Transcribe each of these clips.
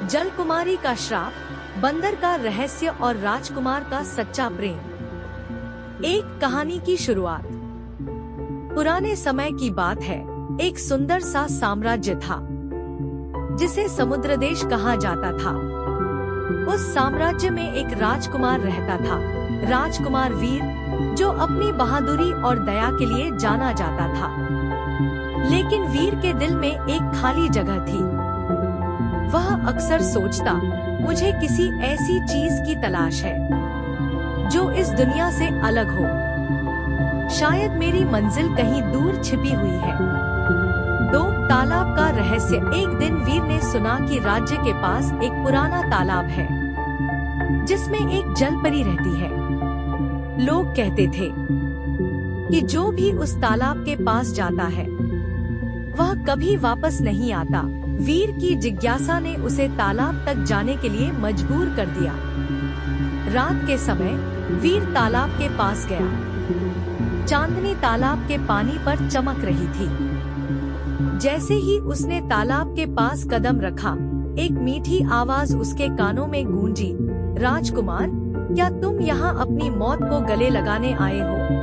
जलकुमारी का श्राप, बंदर का रहस्य और राजकुमार का सच्चा प्रेम। एक कहानी की शुरुआत। पुराने समय की बात है। एक सुंदर सा साम्राज्य था जिसे समुद्र देश कहा जाता था। उस साम्राज्य में एक राजकुमार रहता था, राजकुमार वीर, जो अपनी बहादुरी और दया के लिए जाना जाता था। लेकिन वीर के दिल में एक खाली जगह थी। वह अक्सर सोचता, मुझे किसी ऐसी चीज की तलाश है जो इस दुनिया से अलग हो। शायद मेरी मंजिल कहीं दूर छिपी हुई है। दो तालाब का रहस्य। एक दिन वीर ने सुना कि राज्य के पास एक पुराना तालाब है जिसमें एक जलपरी रहती है। लोग कहते थे कि जो भी उस तालाब के पास जाता है वह कभी वापस नहीं आता। वीर की जिज्ञासा ने उसे तालाब तक जाने के लिए मजबूर कर दिया। रात के समय वीर तालाब के पास गया। चांदनी तालाब के पानी पर चमक रही थी। जैसे ही उसने तालाब के पास कदम रखा, एक मीठी आवाज उसके कानों में गूंजी, राजकुमार, क्या तुम यहाँ अपनी मौत को गले लगाने आए हो?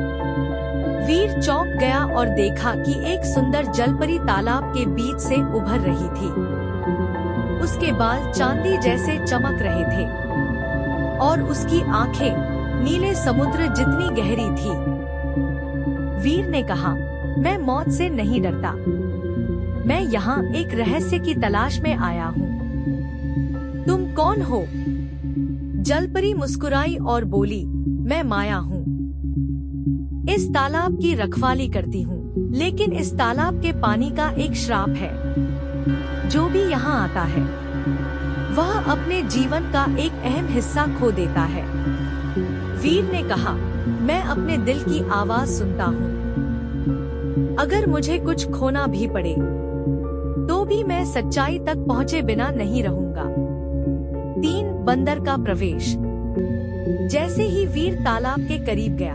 वीर चौंक गया और देखा कि एक सुंदर जलपरी तालाब के बीच से उभर रही थी। उसके बाल चांदी जैसे चमक रहे थे और उसकी आंखें नीले समुद्र जितनी गहरी थी। वीर ने कहा, मैं मौत से नहीं डरता। मैं यहाँ एक रहस्य की तलाश में आया हूँ। तुम कौन हो? जलपरी मुस्कुराई और बोली, मैं माया हूँ। इस तालाब की रखवाली करती हूँ, लेकिन इस तालाब के पानी का एक श्राप है। जो भी यहाँ आता है वह अपने जीवन का एक अहम हिस्सा खो देता है। वीर ने कहा, मैं अपने दिल की आवाज सुनता हूँ। अगर मुझे कुछ खोना भी पड़े तो भी मैं सच्चाई तक पहुँचे बिना नहीं रहूंगा। 3 बंदर का प्रवेश। जैसे ही वीर तालाब के करीब गया,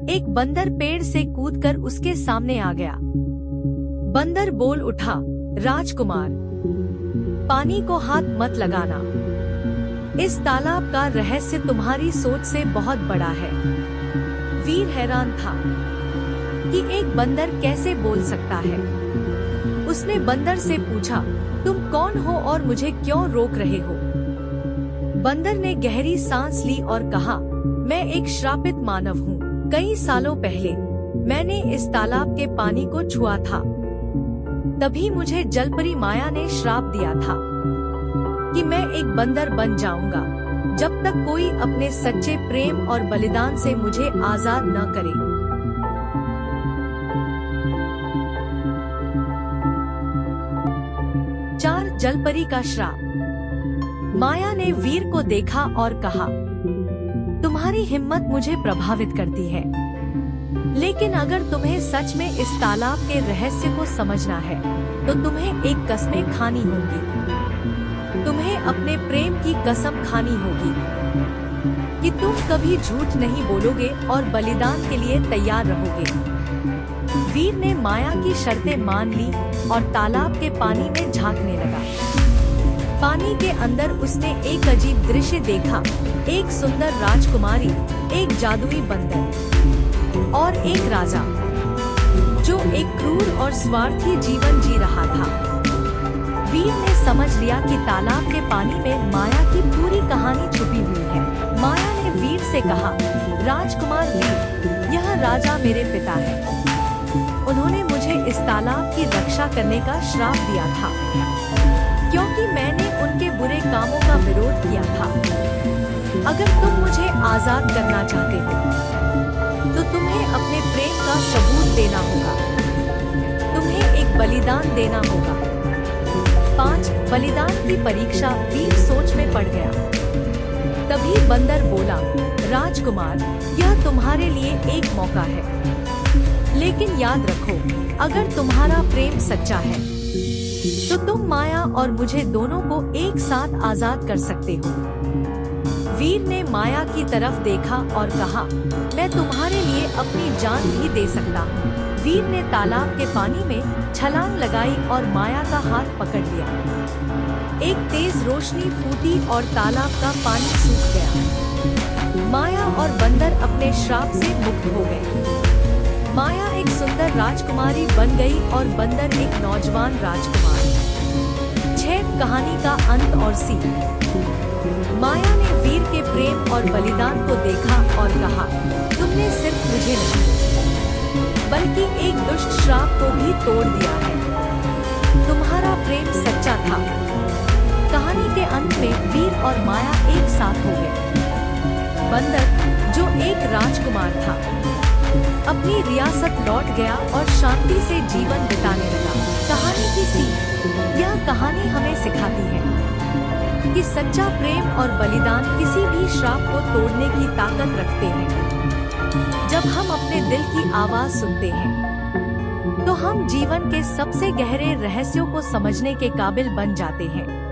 एक बंदर पेड़ से कूदकर उसके सामने आ गया। बंदर बोल उठा, राजकुमार, पानी को हाथ मत लगाना। इस तालाब का रहस्य तुम्हारी सोच से बहुत बड़ा है। वीर हैरान था कि एक बंदर कैसे बोल सकता है। उसने बंदर से पूछा, तुम कौन हो और मुझे क्यों रोक रहे हो? बंदर ने गहरी सांस ली और कहा, मैं एक श्रापित मानव हूँ। कई सालों पहले मैंने इस तालाब के पानी को छुआ था। तभी मुझे जलपरी माया ने श्राप दिया था कि मैं एक बंदर बन जाऊंगा जब तक कोई अपने सच्चे प्रेम और बलिदान से मुझे आजाद न करे। चार जलपरी का श्राप। माया ने वीर को देखा और कहा, तुम्हारी हिम्मत मुझे प्रभावित करती है, लेकिन अगर तुम्हें सच में इस तालाब के रहस्य को समझना है तो तुम्हें एक कसमें खानी होगी। तुम्हें अपने प्रेम की कसम खानी होगी कि तुम कभी झूठ नहीं बोलोगे और बलिदान के लिए तैयार रहोगे। वीर ने माया की शर्तें मान ली और तालाब के पानी में झांकने लगा। पानी के अंदर उसने एक अजीब दृश्य देखा। एक सुंदर राजकुमारी, एक जादुई बंदर और एक राजा जो एक क्रूर और स्वार्थी जीवन जी रहा था। वीर ने समझ लिया कि तालाब के पानी में माया की पूरी कहानी छुपी हुई है। माया ने वीर से कहा, राजकुमार वीर, यह राजा मेरे पिता है। उन्होंने मुझे इस तालाब की रक्षा करने का श्राप दिया था क्योंकि मैंने उनके बुरे कामों का विरोध किया था। अगर तुम मुझे आजाद करना चाहते हो तो तुम्हें अपने प्रेम का सबूत देना होगा। तुम्हें एक बलिदान देना होगा। 5 बलिदान की परीक्षा। वीर सोच में पड़ गया। तभी बंदर बोला, राजकुमार, यह तुम्हारे लिए एक मौका है, लेकिन याद रखो, अगर तुम्हारा प्रेम सच्चा है तो तुम माया और मुझे दोनों को एक साथ आजाद कर सकते हो। वीर ने माया की तरफ देखा और कहा, मैं तुम्हारे लिए अपनी जान भी दे सकता हूँ। वीर ने तालाब के पानी में छलांग लगाई और माया का हाथ पकड़ लिया। एक तेज रोशनी फूटी और तालाब का पानी सूख गया। माया और बंदर अपने श्राप से मुक्त हो गए। माया एक सुंदर राजकुमारी बन गई और बंदर एक नौजवान राजकुमार। 6 कहानी का अंत और सीख। माया ने वीर के प्रेम और बलिदान को देखा और कहा, तुमने सिर्फ मुझे नहीं बल्कि एक दुष्ट श्राप को भी तोड़ दिया है। तुम्हारा प्रेम सच्चा था। कहानी के अंत में वीर और माया एक साथ हो गए। बंदर, जो एक राजकुमार था, अपनी रियासत लौट गया और शांति से जीवन बिताने लगा। कहानी की सीख। यह कहानी हमें सिखाती है कि सच्चा प्रेम और बलिदान किसी भी श्राप को तोड़ने की ताकत रखते हैं। जब हम अपने दिल की आवाज सुनते हैं, तो हम जीवन के सबसे गहरे रहस्यों को समझने के काबिल बन जाते हैं।